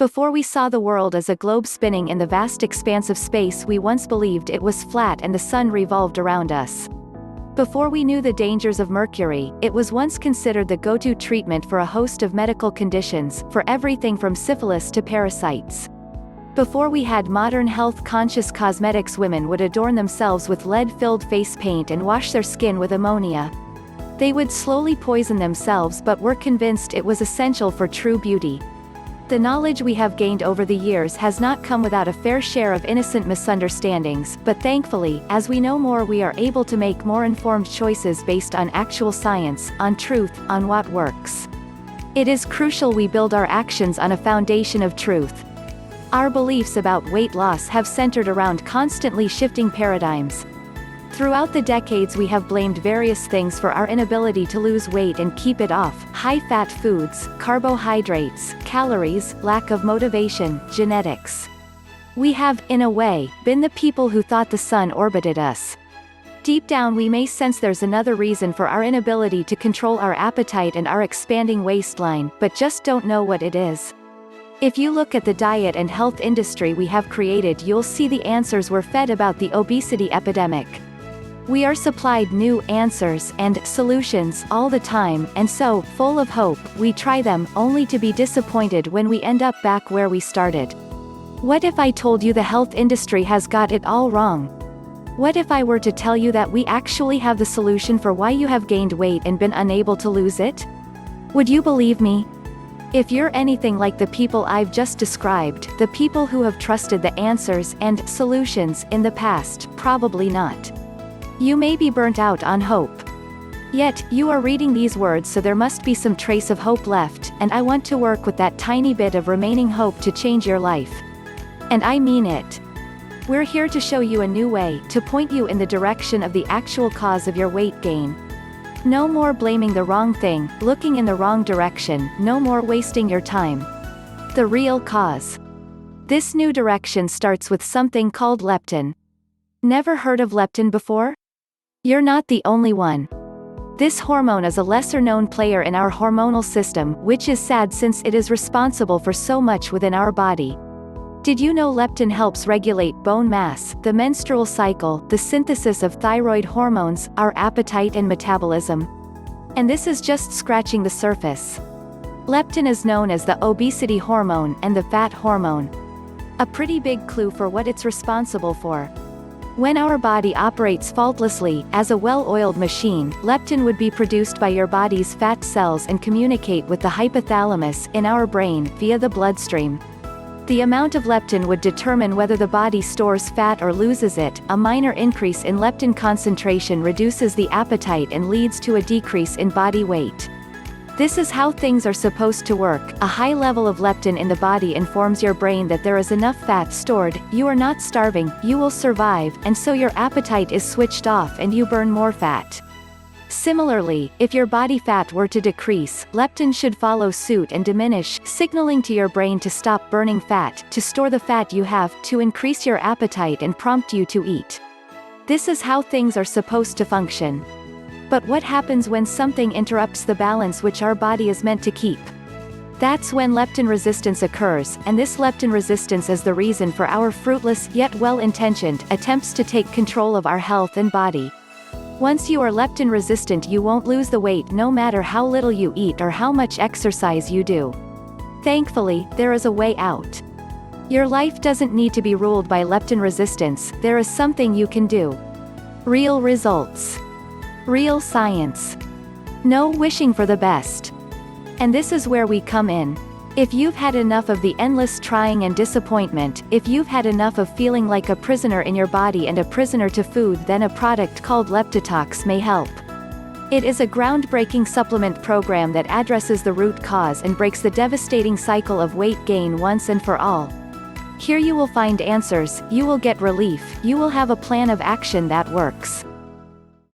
Before we saw the world as a globe spinning in the vast expanse of space, we once believed it was flat and the sun revolved around us. Before we knew the dangers of mercury, it was once considered the go-to treatment for a host of medical conditions, for everything from syphilis to parasites. Before we had modern health-conscious cosmetics, women would adorn themselves with lead-filled face paint and wash their skin with ammonia. They would slowly poison themselves but were convinced it was essential for true beauty. The knowledge we have gained over the years has not come without a fair share of innocent misunderstandings, but thankfully, as we know more, we are able to make more informed choices based on actual science, on truth, on what works. It is crucial we build our actions on a foundation of truth. Our beliefs about weight loss have centered around constantly shifting paradigms. Throughout the decades, we have blamed various things for our inability to lose weight and keep it off: high-fat foods, carbohydrates, calories, lack of motivation, genetics. We have, in a way, been the people who thought the sun orbited us. Deep down we may sense there's another reason for our inability to control our appetite and our expanding waistline, but just don't know what it is. If you look at the diet and health industry we have created, you'll see the answers we're fed about the obesity epidemic. We are supplied new answers and solutions all the time, and so, full of hope, we try them, only to be disappointed when we end up back where we started. What if I told you the health industry has got it all wrong? What if I were to tell you that we actually have the solution for why you have gained weight and been unable to lose it? Would you believe me? If you're anything like the people I've just described, the people who have trusted the answers and solutions in the past, probably not. You may be burnt out on hope. Yet, you are reading these words, so there must be some trace of hope left, and I want to work with that tiny bit of remaining hope to change your life. And I mean it. We're here to show you a new way, to point you in the direction of the actual cause of your weight gain. No more blaming the wrong thing, looking in the wrong direction, no more wasting your time. The real cause. This new direction starts with something called leptin. Never heard of leptin before? You're not the only one. This hormone is a lesser-known player in our hormonal system, which is sad since it is responsible for so much within our body. Did you know leptin helps regulate bone mass, the menstrual cycle, the synthesis of thyroid hormones, our appetite and metabolism? And this is just scratching the surface. Leptin is known as the obesity hormone and the fat hormone. A pretty big clue for what it's responsible for. When our body operates faultlessly, as a well-oiled machine, leptin would be produced by your body's fat cells and communicate with the hypothalamus in our brain via the bloodstream. The amount of leptin would determine whether the body stores fat or loses it. A minor increase in leptin concentration reduces the appetite and leads to a decrease in body weight. This is how things are supposed to work. A high level of leptin in the body informs your brain that there is enough fat stored, you are not starving, you will survive, and so your appetite is switched off and you burn more fat. Similarly, if your body fat were to decrease, leptin should follow suit and diminish, signaling to your brain to stop burning fat, to store the fat you have, to increase your appetite and prompt you to eat. This is how things are supposed to function. But what happens when something interrupts the balance which our body is meant to keep? That's when leptin resistance occurs, and this leptin resistance is the reason for our fruitless, yet well-intentioned, attempts to take control of our health and body. Once you are leptin resistant, you won't lose the weight no matter how little you eat or how much exercise you do. Thankfully, there is a way out. Your life doesn't need to be ruled by leptin resistance, there is something you can do. Real results. Real science. No wishing for the best. And this is where we come in. If you've had enough of the endless trying and disappointment, if you've had enough of feeling like a prisoner in your body and a prisoner to food, then a product called Leptitox may help. It is a groundbreaking supplement program that addresses the root cause and breaks the devastating cycle of weight gain once and for all. Here you will find answers, you will get relief, you will have a plan of action that works.